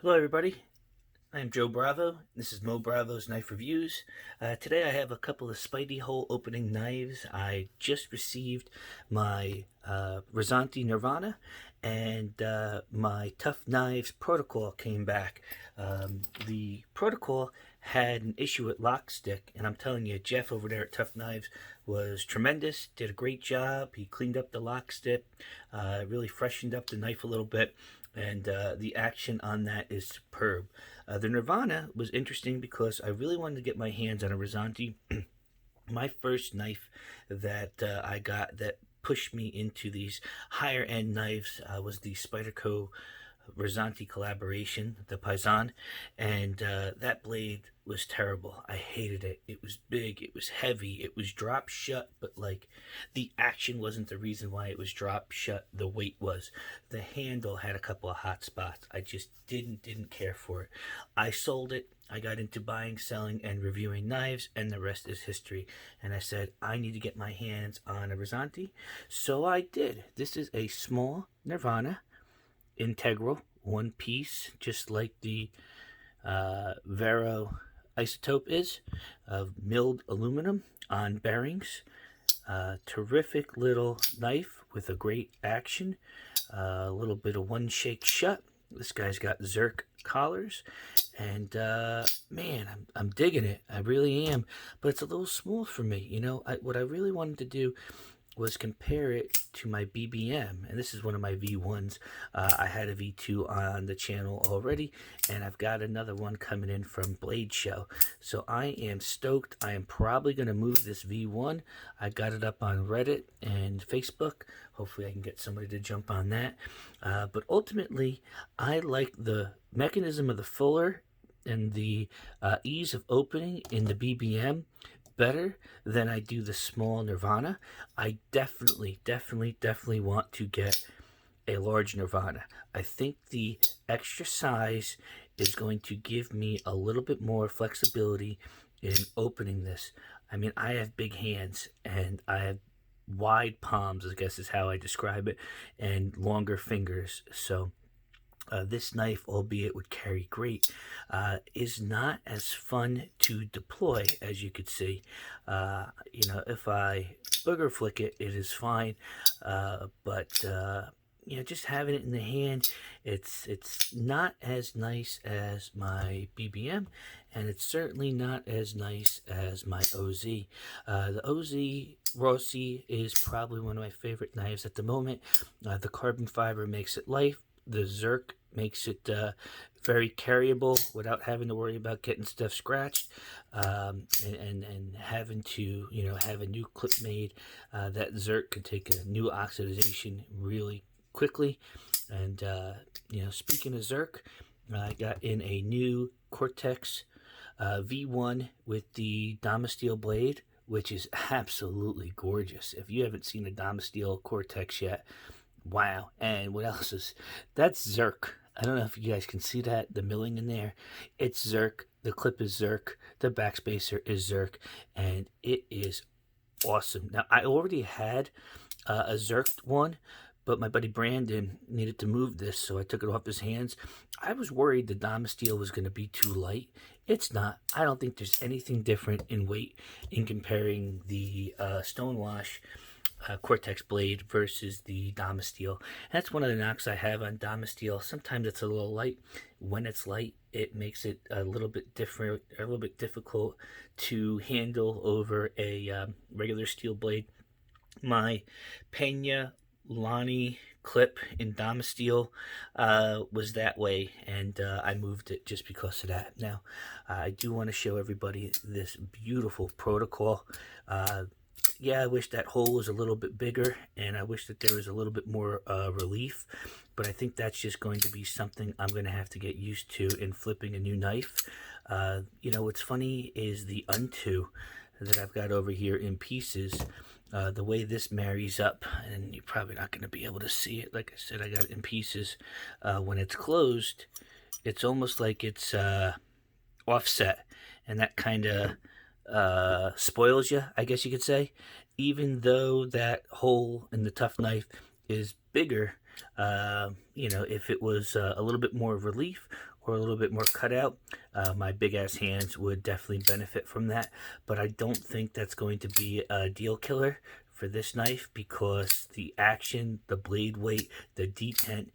Hello everybody, I'm Joe Bravo. This is Mo Bravo's Knife Reviews. Today I have a couple of Spydie hole opening knives. I just received my Rosanti Nirvana and my Tuff Knives Protocol came back. The Protocol had an issue with lock stick, and I'm telling you, Jeff over there at Tuff Knives was tremendous, did a great job. He cleaned up the lock stick, really freshened up the knife a little bit, and the action on that is superb. The Nirvana was interesting because I really wanted to get my hands on a Rosanti. My first knife that I got that pushed me into these higher end knives was the Spyderco Rosanti collaboration, the Paisan, and that blade was terrible. I hated it. It was big, it was heavy, it was drop shut, but like the action wasn't the reason why it was drop shut. The weight was. The handle had a couple of hot spots. I just didn't care for it. I sold it. I got into buying, selling, and reviewing knives, and the rest is history. And I said, I need to get my hands on a Rosanti. So I did. This is a small Nirvana, integral, one piece, just like the Vero isotope is, of milled aluminum on bearings. Terrific little knife with a great action. A little bit of one shake shut. This guy's got Zerk collars, and man, I'm digging it. I really am, but it's a little small for me. You know, what I really wanted to do was compare it to my BBM, and this is one of my V1s. I had a V2 on the channel already, and I've got another one coming in from Blade Show. So I am stoked. I am probably going to move this V1. I got it up on Reddit and Facebook. Hopefully I can get somebody to jump on that. But ultimately, I like the mechanism of the fuller and the ease of opening in the BBM better than I do the small Nirvana. I definitely want to get a large Nirvana. I think the extra size is going to give me a little bit more flexibility in opening this. I mean, I have big hands and I have wide palms, I guess is how I describe it, and longer fingers. So this knife, albeit would carry great, is not as fun to deploy, as you could see. You know, if I booger flick it, it is fine, but you know, just having it in the hand, it's not as nice as my BBM, and it's certainly not as nice as my OZ. The OZ Rossi is probably one of my favorite knives at the moment. The carbon fiber makes it light. The Zerk makes it very carryable without having to worry about getting stuff scratched, and having to, you know, have a new clip made. That Zerk can take a new oxidization really quickly. And you know, speaking of Zerk, I got in a new Cortex V1 with the Damasteel blade, which is absolutely gorgeous. If you haven't seen a Damasteel Cortex yet, wow. And what else is that's Zerk. I don't know if you guys can see that, the milling in there. It's Zerk. The clip is Zerk. The backspacer is Zerk, and it is awesome. Now, I already had a Zerk one, but my buddy Brandon needed to move this, so I took it off his hands. I was worried the Damasteel was going to be too light. It's not. I don't think there's anything different in weight in comparing the Stonewash Cortex blade versus the Damasteel. That's one of the knocks I have on Damasteel. Sometimes it's a little light. When it's light, it makes it a little bit different, a little bit difficult to handle over a regular steel blade. My Pena Lani clip in Damasteel was that way, and I moved it just because of that. Now, I do want to show everybody this beautiful protocol. Yeah, I wish that hole was a little bit bigger, and I wish that there was a little bit more relief, but I think that's just going to be something I'm going to have to get used to in flipping a new knife. You know, what's funny is the unto that I've got over here in pieces, the way this marries up, and you're probably not going to be able to see it. Like I said, I got it in pieces. When it's closed, it's almost like it's offset, and that kind of spoils you, I guess you could say. Even though that hole in the Tuff knife is bigger, If it was a little bit more relief or a little bit more cutout, my big ass hands would definitely benefit from that. But I don't think that's going to be a deal killer for this knife, because the action, the blade weight, the detent,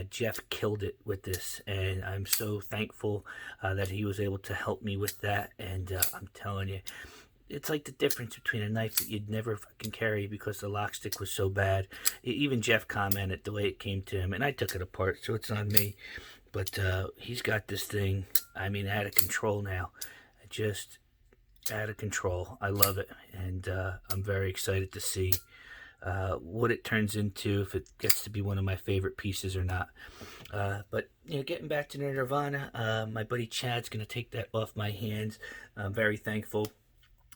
Jeff killed it with this, and I'm so thankful that he was able to help me with that. And I'm telling you, it's like the difference between a knife that you'd never fucking carry because the lock stick was so bad. Even Jeff commented the way it came to him, and I took it apart, so it's on me. But he's got this thing, I mean, out of control now. Just out of control. I love it, and I'm very excited to see what it turns into, if it gets to be one of my favorite pieces or not. But getting back to Nirvana, my buddy Chad's gonna take that off my hands. I'm very thankful.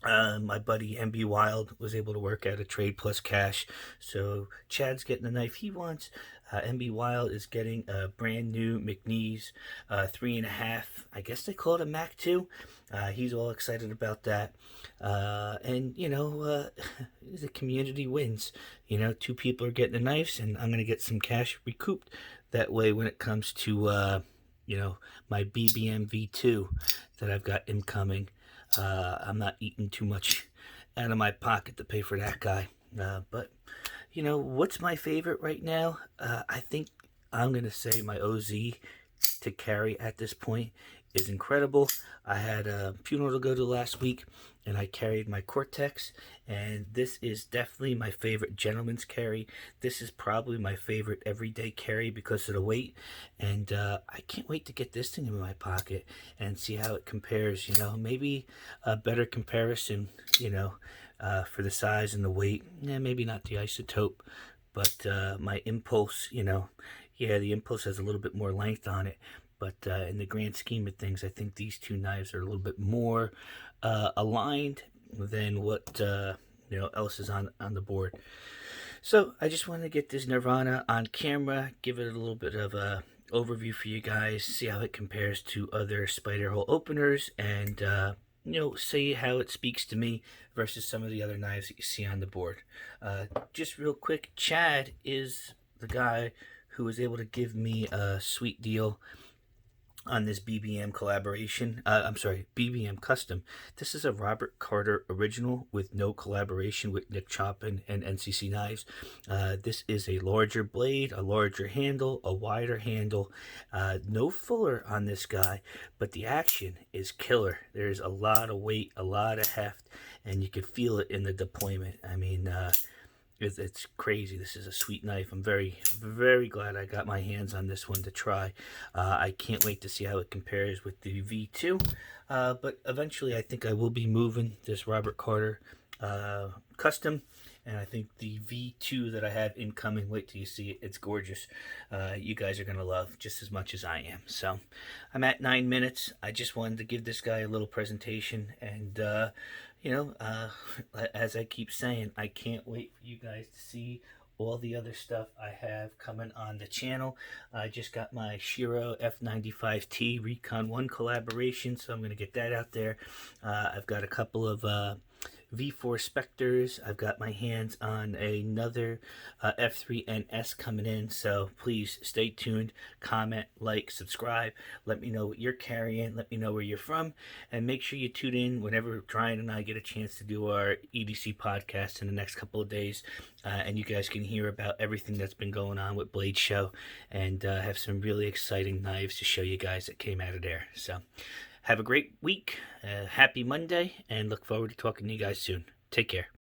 My buddy MB Wild was able to work out a trade plus cash, so Chad's getting the knife he wants. MB Wild is getting a brand new McNeese 3.5. I guess they call it a Mac 2. He's all excited about that. And the community wins. Two people are getting the knives, and I'm gonna get some cash recouped that way when it comes to my BBM V2 that I've got incoming. I'm not eating too much out of my pocket to pay for that guy. But what's my favorite right now? I think I'm going to say my OZ to carry at this point is incredible. I had a funeral to go to last week, and I carried my Cortex, and this is definitely my favorite gentleman's carry. This is probably my favorite everyday carry because of the weight, and I can't wait to get this thing in my pocket and see how it compares. Maybe a better comparison, for the size and the weight. Maybe not the isotope, but my Impulse, the Impulse has a little bit more length on it. But in the grand scheme of things, I think these two knives are a little bit more aligned than what else is on the board. So I just wanted to get this Nirvana on camera, give it a little bit of a overview for you guys, see how it compares to other spider hole openers, and see how it speaks to me versus some of the other knives that you see on the board. Just real quick, Chad is the guy who was able to give me a sweet deal on this BBM collaboration. BBM custom. This is a Robert Carter original with no collaboration with Nick Chopin and NCC Knives. This is a larger blade, a larger handle, a wider handle. No fuller on this guy, but the action is killer. There's a lot of weight, a lot of heft, and you can feel it in the deployment. I mean, it's crazy. This is a sweet knife. I'm very, very glad I got my hands on this one to try. I can't wait to see how it compares with the V2. But eventually I think I will be moving this Robert Carter custom. And I think the V2 that I have incoming, wait till you see it. It's gorgeous. You guys are going to love just as much as I am. So I'm at 9 minutes. I just wanted to give this guy a little presentation. And, as I keep saying, I can't wait for you guys to see all the other stuff I have coming on the channel. I just got my Shiro F95T Recon 1 collaboration, so I'm going to get that out there. I've got a couple of V4 Spectres. I've got my hands on another F3NS coming in, so please stay tuned, comment, like, subscribe, let me know what you're carrying, let me know where you're from, and make sure you tune in whenever Brian and I get a chance to do our EDC podcast in the next couple of days, and you guys can hear about everything that's been going on with Blade Show, and have some really exciting knives to show you guys that came out of there. So have a great week, happy Monday, and look forward to talking to you guys soon. Take care.